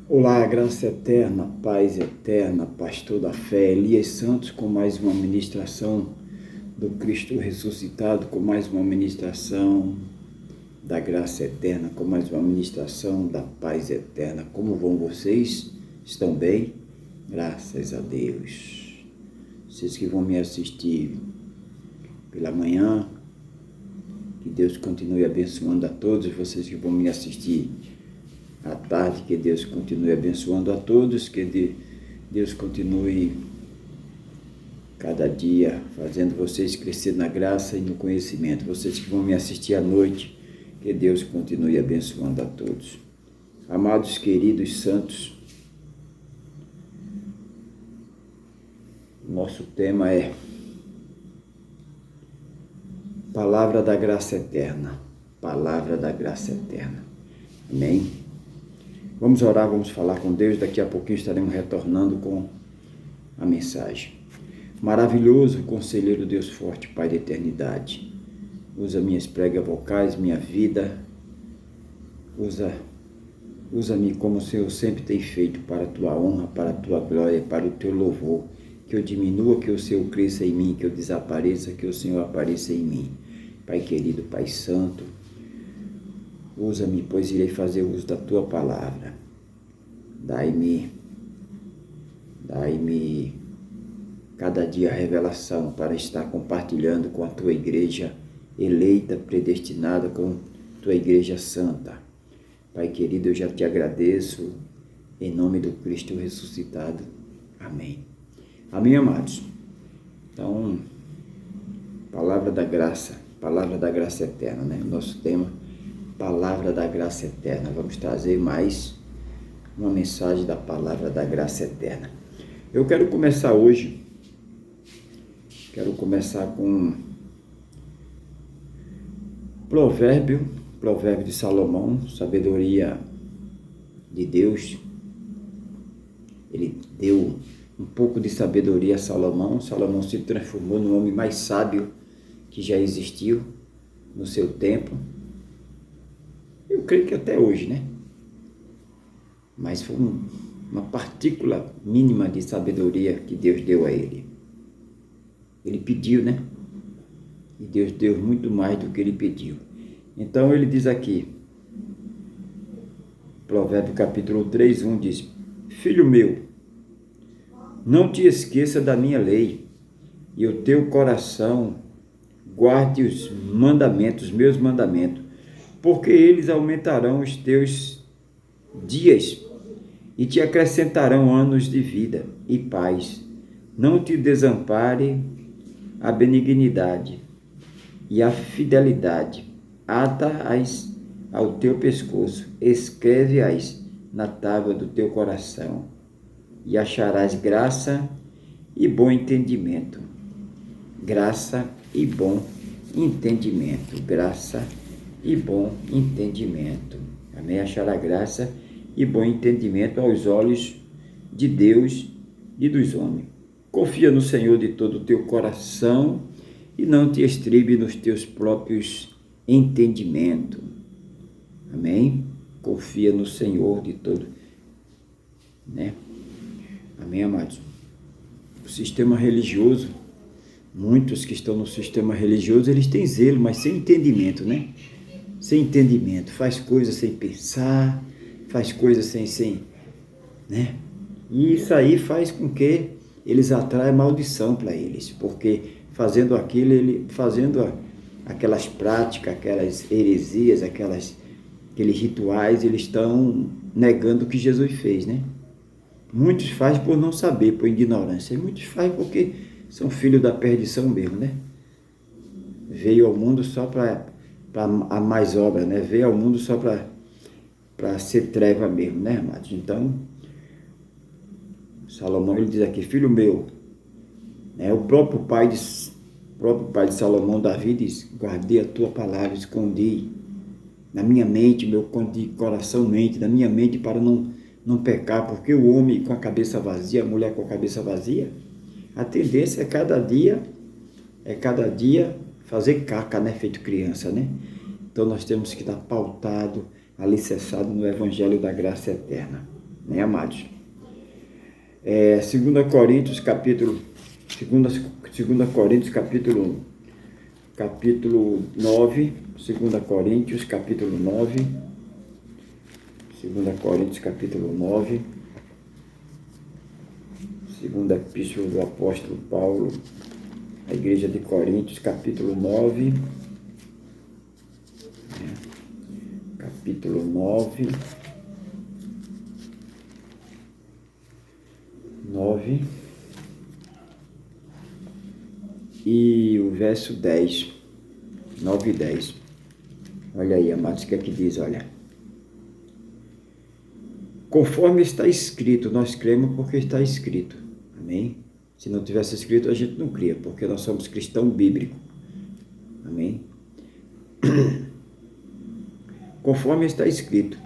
Olá, graça eterna, paz eterna, pastor da fé, Elias Santos com mais uma ministração do Cristo ressuscitado, com mais uma ministração da graça eterna, com mais uma ministração da paz eterna. Como vão vocês? Estão bem? Graças a Deus. Vocês que vão me assistir pela manhã, que Deus continue abençoando a todos. Vocês que vão me assistir à tarde, que Deus continue abençoando a todos, que Deus continue cada dia fazendo vocês crescer na graça e no conhecimento. Vocês que vão me assistir à noite, que Deus continue abençoando a todos. Amados, queridos, santos, nosso tema é Palavra da Graça Eterna. Palavra da Graça Eterna. Amém? Vamos orar, vamos falar com Deus. Daqui a pouquinho estaremos retornando com a mensagem. Maravilhoso, conselheiro Deus forte, Pai da eternidade. Usa minhas pregas vocais, minha vida. Usa-me como o Senhor sempre tem feito, para a tua honra, para a tua glória, para o teu louvor. Que eu diminua, que o Senhor cresça em mim, que eu desapareça, que o Senhor apareça em mim. Pai querido, Pai santo, usa-me, pois irei fazer uso da tua palavra. Dai-me cada dia a revelação para estar compartilhando com a tua igreja eleita, predestinada, com a tua igreja santa. Pai querido, eu já te agradeço, em nome do Cristo ressuscitado. Amém. Amém, amados. Então, palavra da graça eterna, né? O nosso tema, palavra da graça eterna. Vamos trazer mais uma mensagem da palavra da graça eterna. Eu quero começar hoje, com provérbio de Salomão, sabedoria de Deus. Ele deu um pouco de sabedoria a Salomão. Salomão se transformou no homem mais sábio que já existiu no seu tempo. Eu creio que até hoje, né? Mas foi uma partícula mínima de sabedoria que Deus deu a ele. Ele pediu, né? E Deus deu muito mais do que ele pediu. Então ele diz aqui, Provérbio capítulo 3:1 diz: Filho meu, não te esqueça da minha lei, e o teu coração guarde os mandamentos, meus mandamentos, porque eles aumentarão os teus dias e te acrescentarão anos de vida e paz. Não te desampare a benignidade e a fidelidade. Ata-as ao teu pescoço, escreve-as na tábua do teu coração, e acharás graça e bom entendimento. Graça e bom entendimento. Graça e bom entendimento. Amém? Achará graça e bom entendimento aos olhos de Deus e dos homens. Confia no Senhor de todo o teu coração e não te estribe nos teus próprios entendimentos. Amém? Confia no Senhor de todo, né? Amém, amados? O sistema religioso, muitos que estão no sistema religioso, eles têm zelo, mas sem entendimento, né? Sem entendimento, faz coisas sem pensar, faz coisas sem, né? E isso aí faz com que eles atraem maldição para eles, porque fazendo aquilo, aquelas práticas, aquelas heresias, aqueles rituais, eles estão negando o que Jesus fez, né? Muitos fazem por não saber, por ignorância, e muitos fazem porque são filhos da perdição mesmo, né? Veio ao mundo só para a mais obra, né? Veio ao mundo só para ser treva mesmo, né, amados? Então, Salomão, ele diz aqui, filho meu, né? O próprio pai de Salomão, Davi, diz, guardei a tua palavra, escondi na minha mente, meu coração mente, na minha mente para não pecar, porque o homem com a cabeça vazia, a mulher com a cabeça vazia, a tendência é cada dia fazer caca, né, feito criança, né? Então nós temos que estar pautado, alicerçado no Evangelho da Graça Eterna. né, amados? 2 Coríntios, capítulo 2 Coríntios, capítulo 9, 2 Coríntios, capítulo 9, 2 Coríntios, capítulo 9, segunda epístola do apóstolo Paulo, a igreja de Coríntios, capítulo 9, capítulo 9, e o verso 10, 9 e 10. Olha aí, amados, o que é que diz? Olha. Conforme está escrito, nós cremos porque está escrito. Amém? Se não tivesse escrito, a gente não cria, porque nós somos cristãos bíblicos. Amém? Conforme está escrito,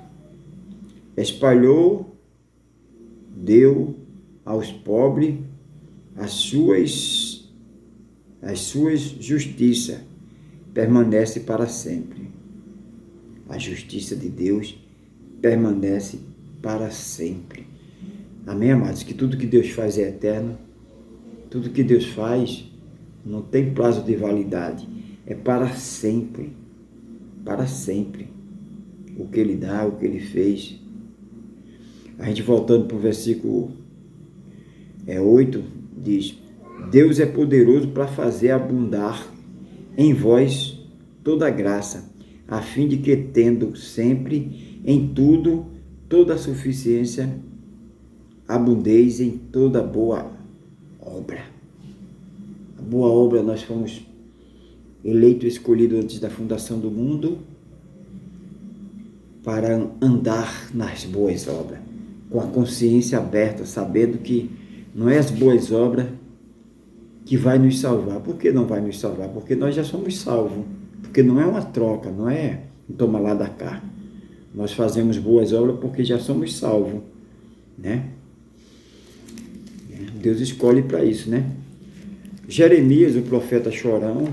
espalhou, deu aos pobres as suas justiças, permanece para sempre. A justiça de Deus permanece para sempre. Amém, amados? Que tudo que Deus faz é eterno. Tudo que Deus faz não tem prazo de validade. É para sempre. Para sempre. O que Ele dá, o que Ele fez. A gente voltando para o versículo 8, diz: Deus é poderoso para fazer abundar em vós toda graça, a fim de que, tendo sempre em tudo toda a suficiência, abundeis em toda boa obra. A boa obra, nós fomos eleitos e escolhidos antes da fundação do mundo para andar nas boas obras, com a consciência aberta, sabendo que não é as boas obras que vai nos salvar. Por que não vai nos salvar? Porque nós já somos salvos. Porque não é uma troca, não é um toma lá da cá. Nós fazemos boas obras porque já somos salvos, né? Deus escolhe para isso, né? Jeremias, o profeta chorão,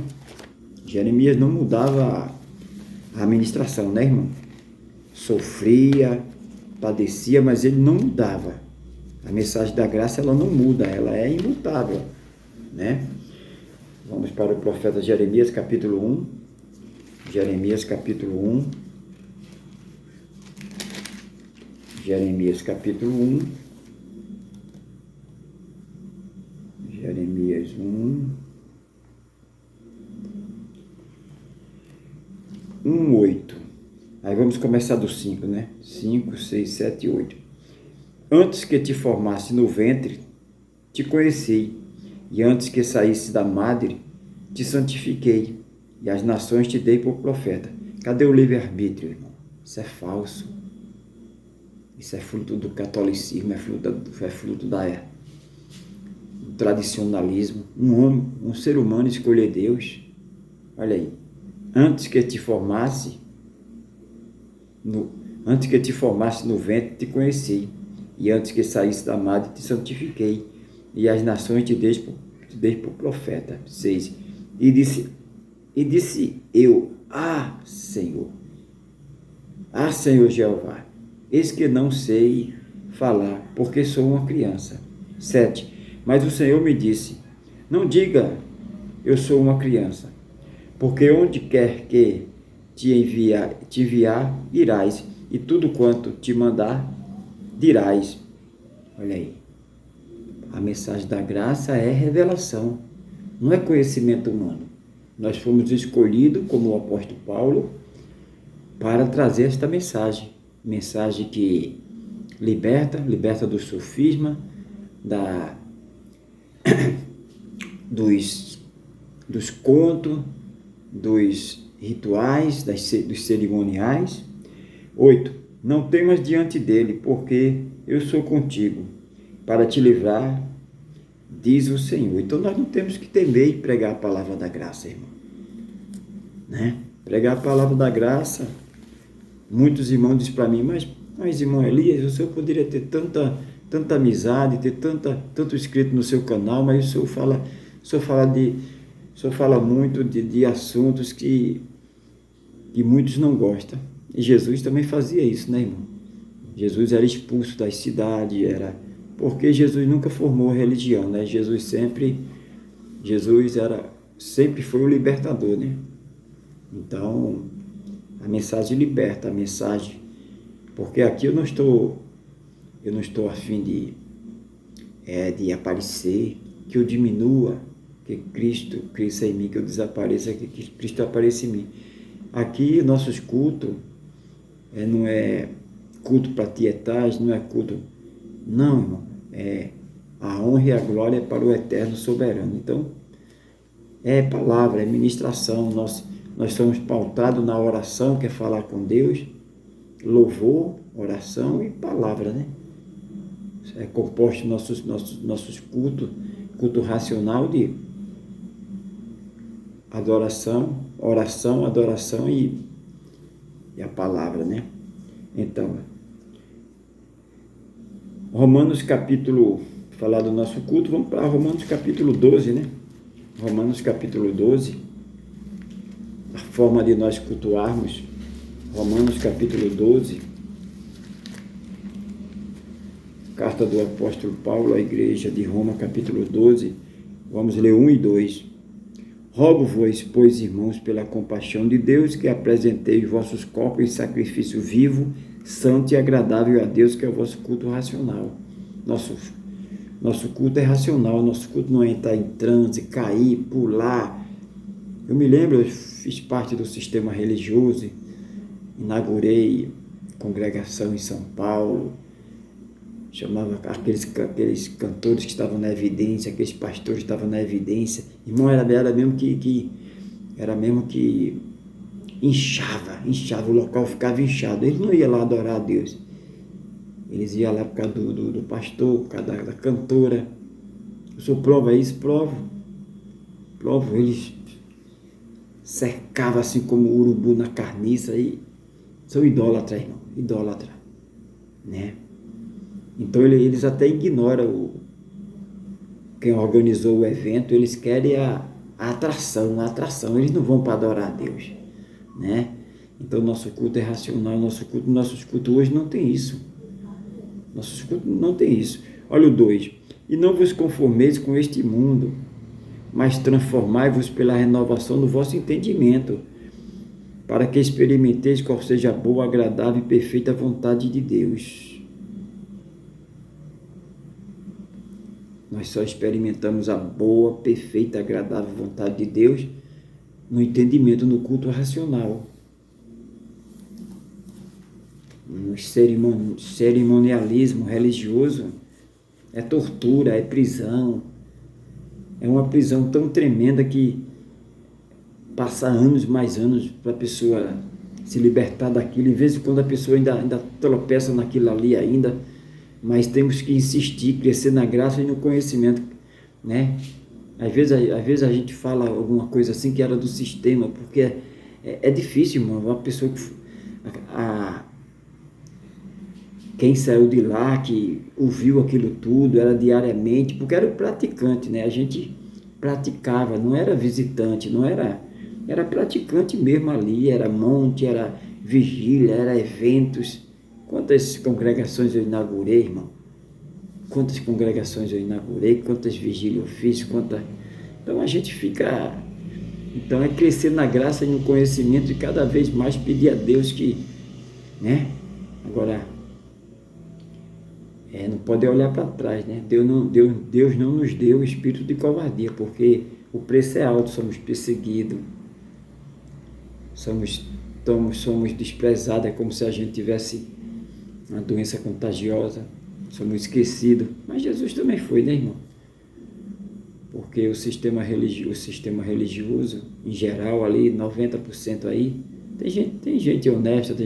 Jeremias não mudava a administração, né, irmão? Sofria, padecia, mas ele não mudava. A mensagem da graça, ela não muda, ela é imutável, né? Vamos para o profeta Jeremias, capítulo 1. Jeremias, capítulo 1. Jeremias, capítulo 1. Jeremias 1. 1:8. Aí vamos começar do 5, né? 5, 6, 7 e 8. Antes que te formasse no ventre, te conheci, e antes que saísse da madre, te santifiquei, e as nações te dei por profeta. Cadê o livre-arbítrio, irmão? Isso é falso. Isso é fruto do catolicismo, é fruto do tradicionalismo. Um ser humano escolher Deus. Olha aí. Antes que te formasse no ventre, te conheci, e antes que saísse da madre, te santifiquei, e as nações te dei por profeta. 6. E disse eu, Senhor Jeová, eis que não sei falar, porque sou uma criança. 7. Mas o Senhor me disse, não diga, eu sou uma criança, porque onde quer que te enviar, irás, e tudo quanto te mandar, dirás. Olha aí. A mensagem da graça é revelação, não é conhecimento humano. Nós fomos escolhidos, como o apóstolo Paulo, para trazer esta mensagem. Mensagem que liberta do sofisma, dos contos, dos rituais, dos cerimoniais. 8. Não temas diante dele, porque eu sou contigo, para te livrar, diz o Senhor. Então nós não temos que temer e pregar a palavra da graça, irmão. Né? Pregar a palavra da graça. Muitos irmãos dizem para mim, mas irmão Elias, o senhor poderia ter tanta amizade, ter tanto inscrito no seu canal, mas o senhor fala muito de assuntos que muitos não gostam. E Jesus também fazia isso, né, irmão? Jesus era expulso das cidades, porque Jesus nunca formou religião, né? Sempre foi o libertador, né? Então, a mensagem liberta, a mensagem, porque aqui eu não estou a fim de aparecer, que eu diminua, que Cristo cresça em mim, que eu desapareça, que Cristo apareça em mim. Aqui, nossos cultos, não é culto para tietagem, não é culto, não, irmão, a honra e a glória é para o eterno soberano. Então, é palavra, é ministração, nós somos pautados na oração, que é falar com Deus, louvor, oração e palavra, né? É composto nossos cultos, culto racional de adoração, oração, adoração e a palavra, né? Então, Romanos capítulo, falar do nosso culto, vamos para Romanos capítulo 12, né? Romanos capítulo 12, a forma de nós cultuarmos, Romanos capítulo 12, carta do apóstolo Paulo à igreja de Roma, capítulo 12, vamos ler 1 e 2. Rogo-vos, pois, irmãos, pela compaixão de Deus, que apresenteis vossos corpos em sacrifício vivo, santo e agradável a Deus, que é o vosso culto racional. Nosso culto é racional, nosso culto não é entrar em transe, cair, pular. Eu me lembro, eu fiz parte do sistema religioso, inaugurei congregação em São Paulo, chamava aqueles cantores que estavam na evidência, aqueles pastores que estavam na evidência. Irmão, era mesmo que inchava, o local ficava inchado. Eles não iam lá adorar a Deus. Eles iam lá por causa do pastor, por causa da cantora. Eu sou prova isso, provo. Eles cercavam assim como o urubu na carniça e são idólatras, irmão, idólatra, né? Então eles até ignoram quem organizou o evento, eles querem a atração, eles não vão para adorar a Deus, né? Então nosso culto é racional, nossos cultos hoje não tem isso. Nossos cultos não tem isso. Olha o 2. E não vos conformeis com este mundo, mas transformai-vos pela renovação do vosso entendimento, para que experimenteis qual seja a boa, agradável e perfeita vontade de Deus. Nós só experimentamos a boa, perfeita, agradável vontade de Deus no entendimento, no culto racional. No cerimonialismo religioso é tortura, é prisão. É uma prisão tão tremenda que passa anos, mais anos, para a pessoa se libertar daquilo. Em vez de quando a pessoa ainda tropeça naquilo ali ainda, mas temos que insistir, crescer na graça e no conhecimento, né? Às vezes a gente fala alguma coisa assim que era do sistema, porque é difícil, irmão. Uma pessoa quem saiu de lá, que ouviu aquilo tudo, era diariamente, porque era o praticante, né? A gente praticava, não era visitante, era praticante mesmo ali, era monte, era vigília, era eventos. Quantas congregações eu inaugurei, irmão? Quantas congregações eu inaugurei, quantas vigílias eu fiz, Então a gente fica... Então é crescer na graça e no conhecimento e cada vez mais pedir a Deus que, né? Agora, não pode olhar para trás, né? Deus não nos deu o espírito de covardia, porque o preço é alto, somos perseguidos, somos desprezados, é como se a gente tivesse uma doença contagiosa, somos esquecidos, mas Jesus também foi, né, irmão? Porque o sistema religioso, em geral, ali, 90% aí, tem gente honesta,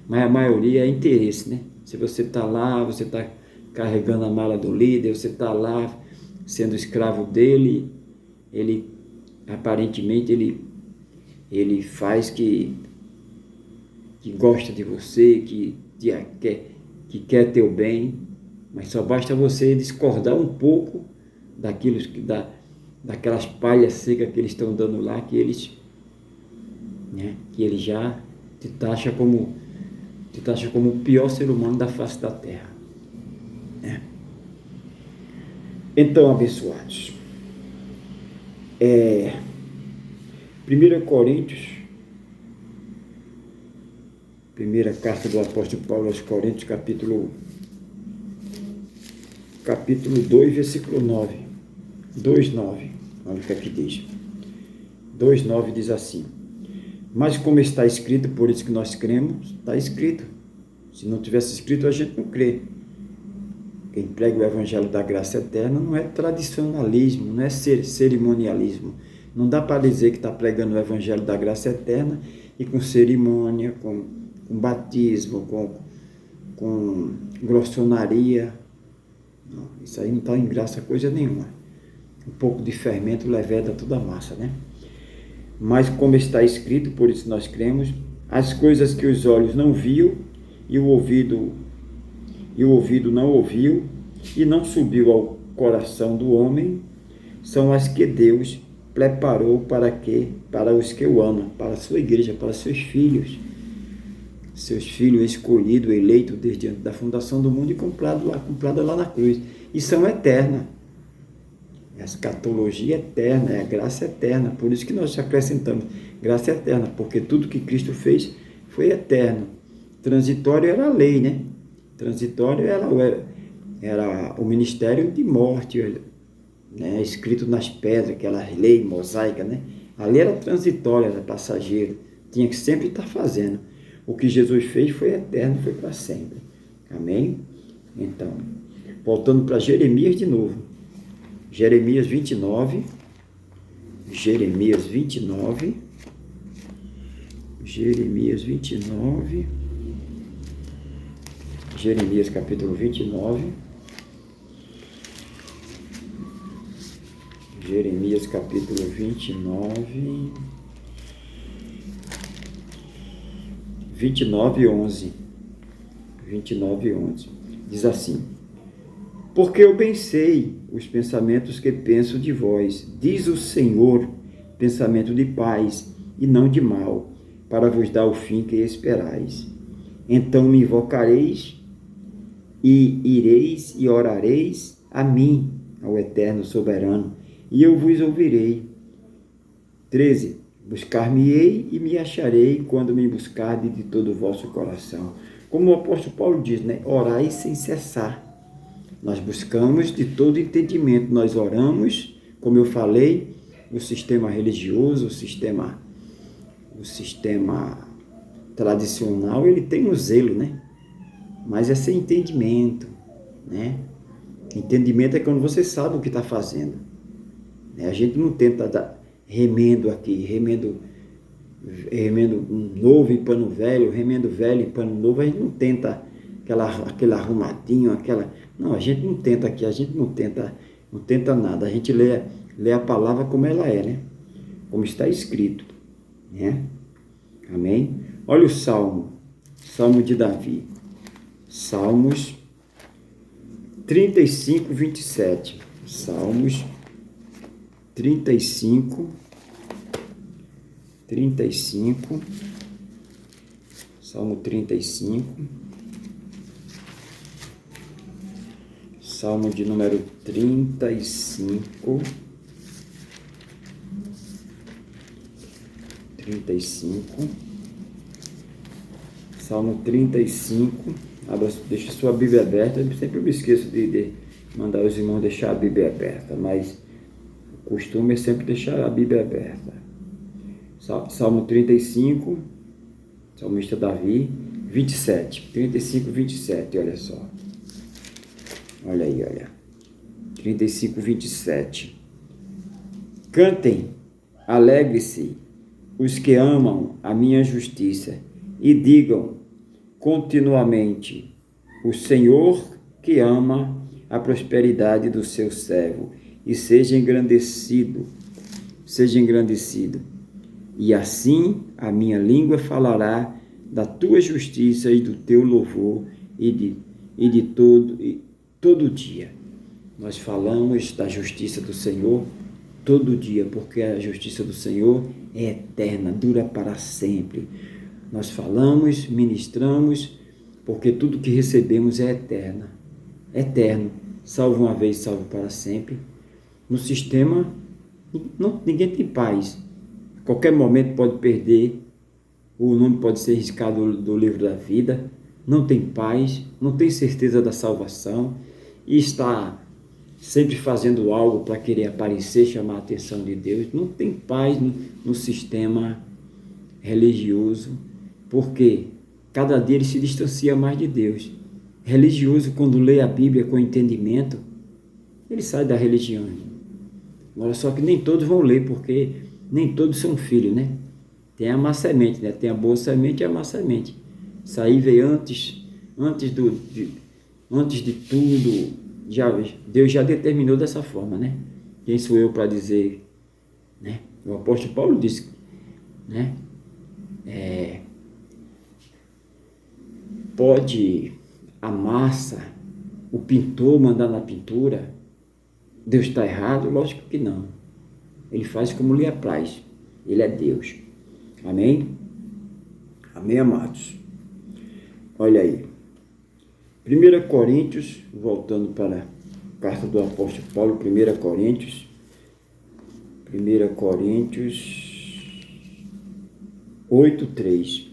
mas a maioria é interesse, né? Se você está lá, você está carregando a mala do líder, você está lá sendo escravo dele, ele aparentemente ele faz que gosta de você, que quer teu bem, mas só basta você discordar um pouco daquelas palhas secas que eles estão dando lá, que eles já te te taxa como o pior ser humano da face da terra. Então, abençoados, 1 Coríntios, primeira carta do apóstolo Paulo aos Coríntios, capítulo 2, versículo 9, 2:9, olha o que aqui diz. 2:9 diz assim: mas como está escrito, por isso que nós cremos, está escrito. Se não tivesse escrito, a gente não crê. Quem prega o evangelho da graça eterna não é tradicionalismo, não é cerimonialismo. Não dá para dizer que está pregando o evangelho da graça eterna e com cerimônia, com batismo, com glossonaria. Não, isso aí não está em graça coisa nenhuma. Um pouco de fermento leveda toda a massa, né? Mas como está escrito, por isso nós cremos, as coisas que os olhos não viu e o ouvido não ouviu e não subiu ao coração do homem, são as que Deus preparou para os que o amam, para a sua igreja, para seus filhos escolhidos, eleitos desde antes da fundação do mundo e comprado lá na cruz, e são eternas. A escatologia eterna, é a graça eterna, por isso que nós acrescentamos graça eterna, porque tudo que Cristo fez foi eterno. Transitório era a lei, né? Transitório era o ministério de morte, né? Escrito nas pedras, aquela lei mosaica, né? A lei era transitória, era passageira, tinha que sempre estar fazendo. O que Jesus fez foi eterno, foi para sempre. Amém? Então, voltando para Jeremias de novo. Jeremias 29, Jeremias capítulo 29, Jeremias capítulo 29, 11, diz assim: porque eu bem sei os pensamentos que penso de vós, diz o Senhor, pensamento de paz e não de mal, para vos dar o fim que esperais. Então me invocareis e ireis e orareis a mim, ao Eterno Soberano, e eu vos ouvirei. 13. Buscar-me-ei e me acharei quando me buscardes de todo o vosso coração. Como o apóstolo Paulo diz, né? Orai sem cessar. Nós buscamos de todo entendimento, nós oramos, como eu falei, o sistema religioso, o sistema tradicional, ele tem um zelo, né? Mas é sem entendimento, né? Entendimento é quando você sabe o que está fazendo. A gente não tenta dar remendo aqui, remendo novo em pano velho, remendo velho em pano novo, a gente não tenta aquele arrumadinho, não, a gente não tenta aqui, a gente não tenta nada, a gente lê a palavra como ela é, né? Como está escrito, né? Amém? Olha o Salmo de Davi, Salmos 35, 27, Salmos 35, Salmo 35, Salmo de número 35, Salmo 35, deixa sua Bíblia aberta, eu sempre me esqueço de mandar os irmãos deixar a Bíblia aberta, mas o costume é sempre deixar a Bíblia aberta. Salmo 35, salmista Davi, 27, 35, 27, olha só. Olha aí, olha. 35, 27. Cantem, alegre-se os que amam a minha justiça e digam continuamente: o Senhor que ama a prosperidade do seu servo, e seja engrandecido. E assim a minha língua falará da tua justiça e do teu louvor e de todo dia. Nós falamos da justiça do Senhor todo dia, porque a justiça do Senhor é eterna, dura para sempre. Nós falamos, ministramos porque tudo que recebemos é eterno, salvo uma vez, salvo para sempre. No sistema, ninguém tem paz. A qualquer momento pode perder, o nome pode ser riscado do livro da vida, não tem paz, não tem certeza da salvação e está sempre fazendo algo para querer aparecer, chamar a atenção de Deus. Não tem paz no sistema religioso, porque cada dia ele se distancia mais de Deus. Religioso, quando lê a Bíblia com entendimento, ele sai da religião. Agora, só que nem todos vão ler, porque nem todos são filhos, né? Tem a má semente, né? Tem a boa semente e a má semente. Isso aí veio antes de tudo. Deus já determinou dessa forma, né? Quem sou eu para dizer, né? O apóstolo Paulo disse, né? Pode a massa, o pintor mandar na pintura, Deus está errado? Lógico que não. Ele faz como lhe apraz. Ele é Deus. Amém? Amém, amados? Olha aí. 1 Coríntios, voltando para a carta do apóstolo Paulo, 1 Coríntios 8:3.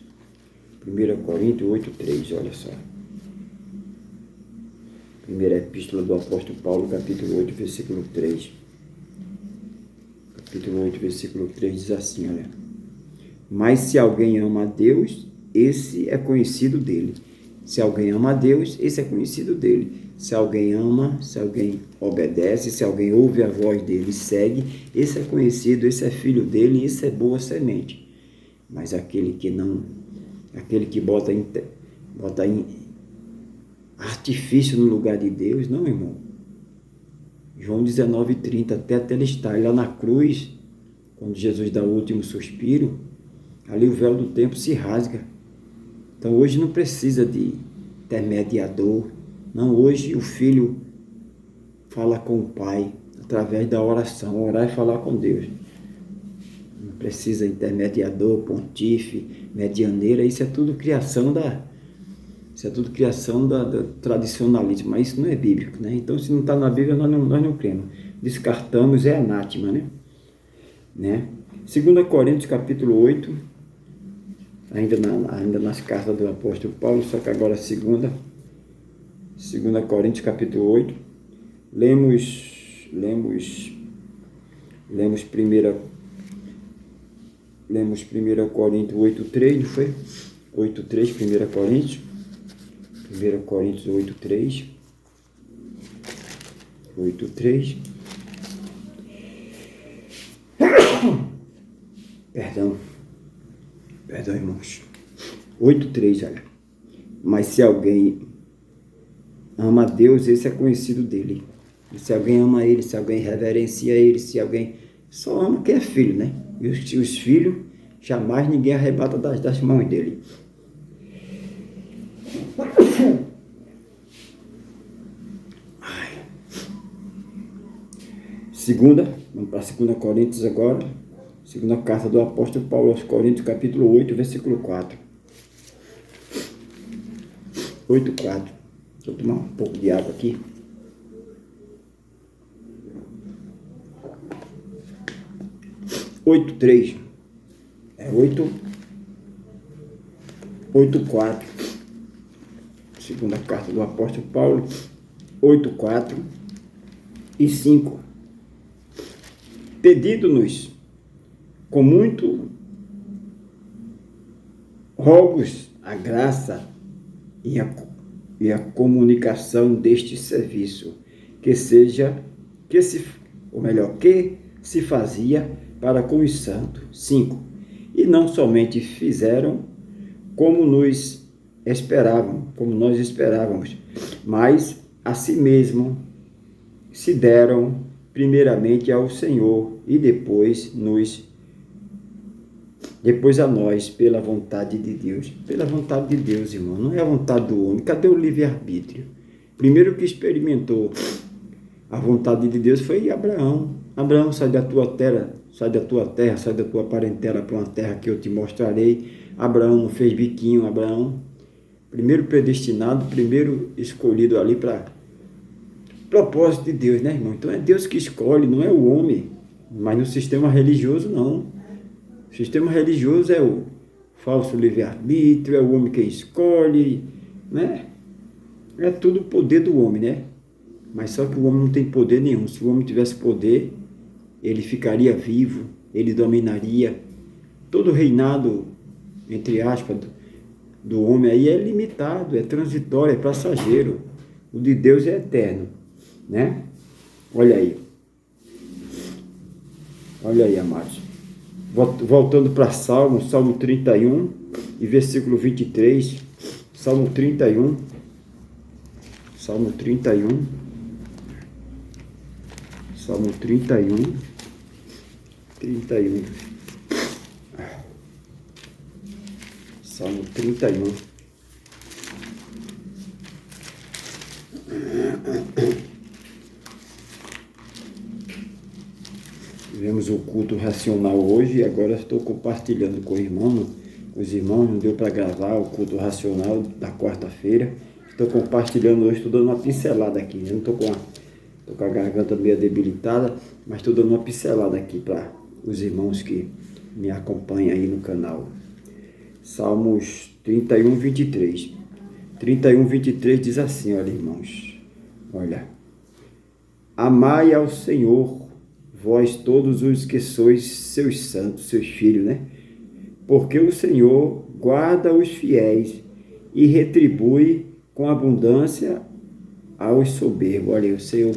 1 Coríntios 8:3, olha só. Primeira epístola do apóstolo Paulo, capítulo 8, versículo 3. Capítulo 8, versículo 3 diz assim, olha. Mas se alguém ama a Deus, esse é conhecido dele. Se alguém ama a Deus, esse é conhecido dele. Se alguém ama, se alguém obedece, se alguém ouve a voz dele e segue, esse é conhecido, esse é filho dele, esse é boa semente. Mas aquele que bota em artifício no lugar de Deus, não, irmão. João 19:30, até telestai lá na cruz, quando Jesus dá o último suspiro, ali o véu do templo se rasga. Então hoje não precisa de intermediador. Não, hoje o filho fala com o pai através da oração, orar e falar com Deus. Não precisa intermediador, pontífice, medianeira, isso é tudo criação do tradicionalismo, mas isso não é bíblico, né? Então, se não está na Bíblia, nós não cremos. Descartamos, é anátema, né? 2 Coríntios, capítulo 8, ainda nas cartas do apóstolo Paulo, só que agora 2 Coríntios, capítulo 8, lemos 1 Coríntios 8:3, não foi? 8:3, 1 Coríntios 8:3. 8:3. Perdão, irmãos. 8:3, olha. Mas se alguém ama a Deus, esse é conhecido dele. E se alguém ama ele, se alguém reverencia ele, se alguém só ama quem é filho, né? E os filhos, jamais ninguém arrebata das mãos dele. Vamos para 2 Coríntios agora. Segunda carta do apóstolo Paulo aos Coríntios, capítulo 8, versículo 4. 8:4. Vou tomar um pouco de água aqui. É 8:4. Segunda carta do apóstolo Paulo, 8:4 e 5. Pedindo-nos com muito rogos a graça e a comunicação deste serviço, que se fazia para com os santos. 5. E não somente fizeram como nós esperávamos, mas a si mesmo se deram primeiramente ao Senhor e depois a nós, pela vontade de Deus. Pela vontade de Deus, irmão, não é a vontade do homem. Cadê o livre-arbítrio? Primeiro que experimentou a vontade de Deus foi Abraão. Abraão, sai da tua terra, sai da tua parentela para uma terra que eu te mostrarei. Abraão não fez biquinho, Abraão primeiro predestinado, primeiro escolhido ali para propósito de Deus, né, irmão? Então é Deus que escolhe, não é o homem. Mas no sistema religioso, não. O sistema religioso é o falso livre-arbítrio, é o homem quem escolhe, né? É tudo o poder do homem, né? Mas só que o homem não tem poder nenhum. Se o homem tivesse poder, ele ficaria vivo, ele dominaria. Todo o reinado, entre aspas, do homem aí é limitado, é transitório, é passageiro. O de Deus é eterno, né? Olha aí. Olha aí, amados. Voltando para Salmo 31 e versículo 23. Salmo 31. Salmo 31. Salmo 31. 31. Salmo 31. Tivemos o culto racional hoje e agora estou compartilhando com os irmãos, não deu para gravar o culto racional da quarta-feira. Estou compartilhando hoje, estou dando uma pincelada aqui, né? Não estou com a garganta meio debilitada, mas estou dando uma pincelada aqui para os irmãos que me acompanham aí no canal. Salmos 31, 23. 31, 23 diz assim, olha, irmãos, olha. Amai ao Senhor, vós todos os que sois seus santos, seus filhos, né? Porque o Senhor guarda os fiéis e retribui com abundância aos soberbos. Olha, o Senhor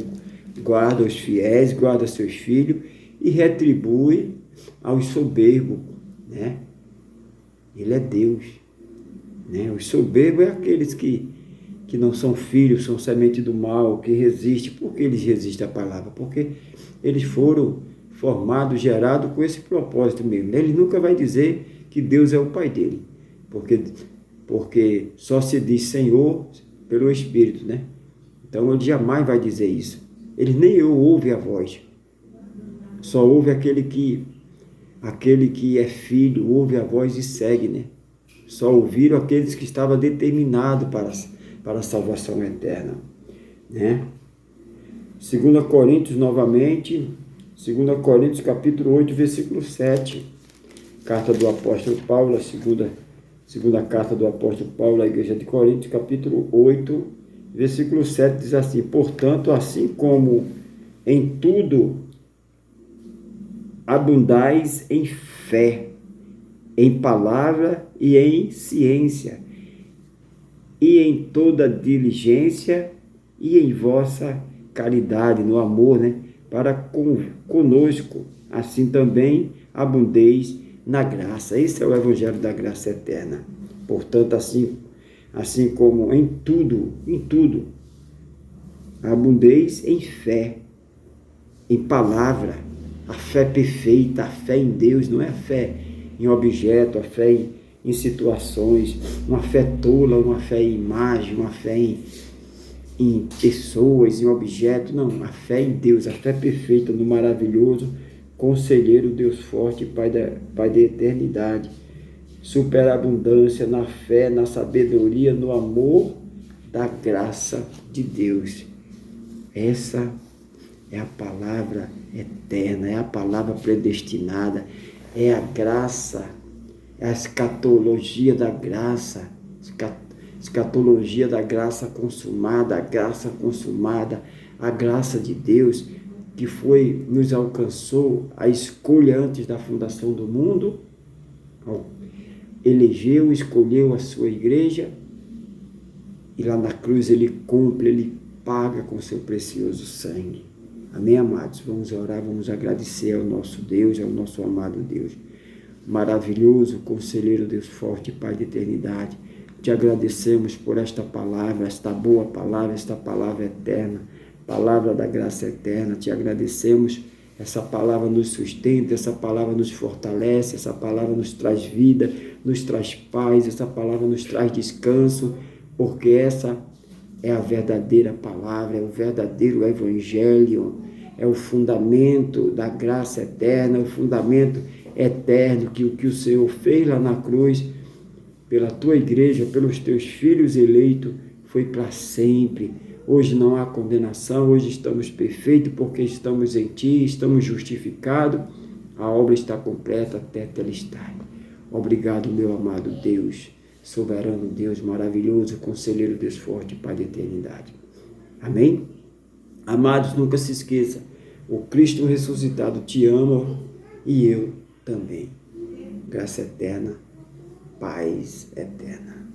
guarda os fiéis, guarda seus filhos e retribui aos soberbos, né? Ele é Deus, né? Os soberbos é aqueles que não são filhos, são semente do mal, que resistem. Por que eles resistem à palavra? Porque eles foram formados, gerados com esse propósito mesmo. Ele nunca vai dizer que Deus é o pai dele, porque só se diz Senhor pelo Espírito, né? Então ele jamais vai dizer isso. Ele nem ouve a voz. Só ouve aquele que é filho, ouve a voz e segue, né? Só ouviram aqueles que estavam determinados para a salvação eterna, né? 2 Coríntios novamente, 2 Coríntios capítulo 8, versículo 7, carta do apóstolo Paulo, a segunda carta do apóstolo Paulo à igreja de Coríntios, capítulo 8, versículo 7, diz assim: portanto, assim como em tudo abundais em fé, em palavra e em ciência, e em toda diligência e em vossa caridade, no amor, né? Para conosco, assim também abundeis na graça. Esse é o evangelho da graça eterna. Portanto, assim como em tudo, abundeis em fé, em palavra, a fé perfeita, a fé em Deus, não é a fé em objeto, a fé em situações, uma fé tola, uma fé em imagem, uma fé em pessoas, em objetos, não, a fé em Deus, a fé perfeita no maravilhoso Conselheiro, Deus forte, Pai da eternidade, superabundância na fé, na sabedoria, no amor da graça de Deus. Essa é a palavra eterna, é a palavra predestinada, é a graça, é a escatologia da graça, escatologia da graça consumada, a graça de Deus que nos alcançou, a escolha antes da fundação do mundo, elegeu, escolheu a sua igreja, e lá na cruz ele cumpre, ele paga com seu precioso sangue. Amém, amados? Vamos orar, vamos agradecer ao nosso Deus, ao nosso amado Deus. Maravilhoso, conselheiro, Deus forte, Pai de eternidade. Te agradecemos por esta palavra, esta boa palavra, esta palavra eterna, palavra da graça eterna. Te agradecemos, essa palavra nos sustenta, essa palavra nos fortalece, essa palavra nos traz vida, nos traz paz, essa palavra nos traz descanso, porque essa é a verdadeira palavra, é o verdadeiro evangelho, é o fundamento da graça eterna, é o fundamento eterno que o que o Senhor fez lá na cruz pela tua igreja, pelos teus filhos eleitos, foi para sempre. Hoje não há condenação, hoje estamos perfeitos porque estamos em Ti, estamos justificados. A obra está completa até Telestai. Obrigado, meu amado Deus, soberano Deus, maravilhoso, conselheiro Deus forte, Pai da eternidade. Amém? Amados, nunca se esqueça, o Cristo ressuscitado te ama e eu também. Graça eterna, paz eterna.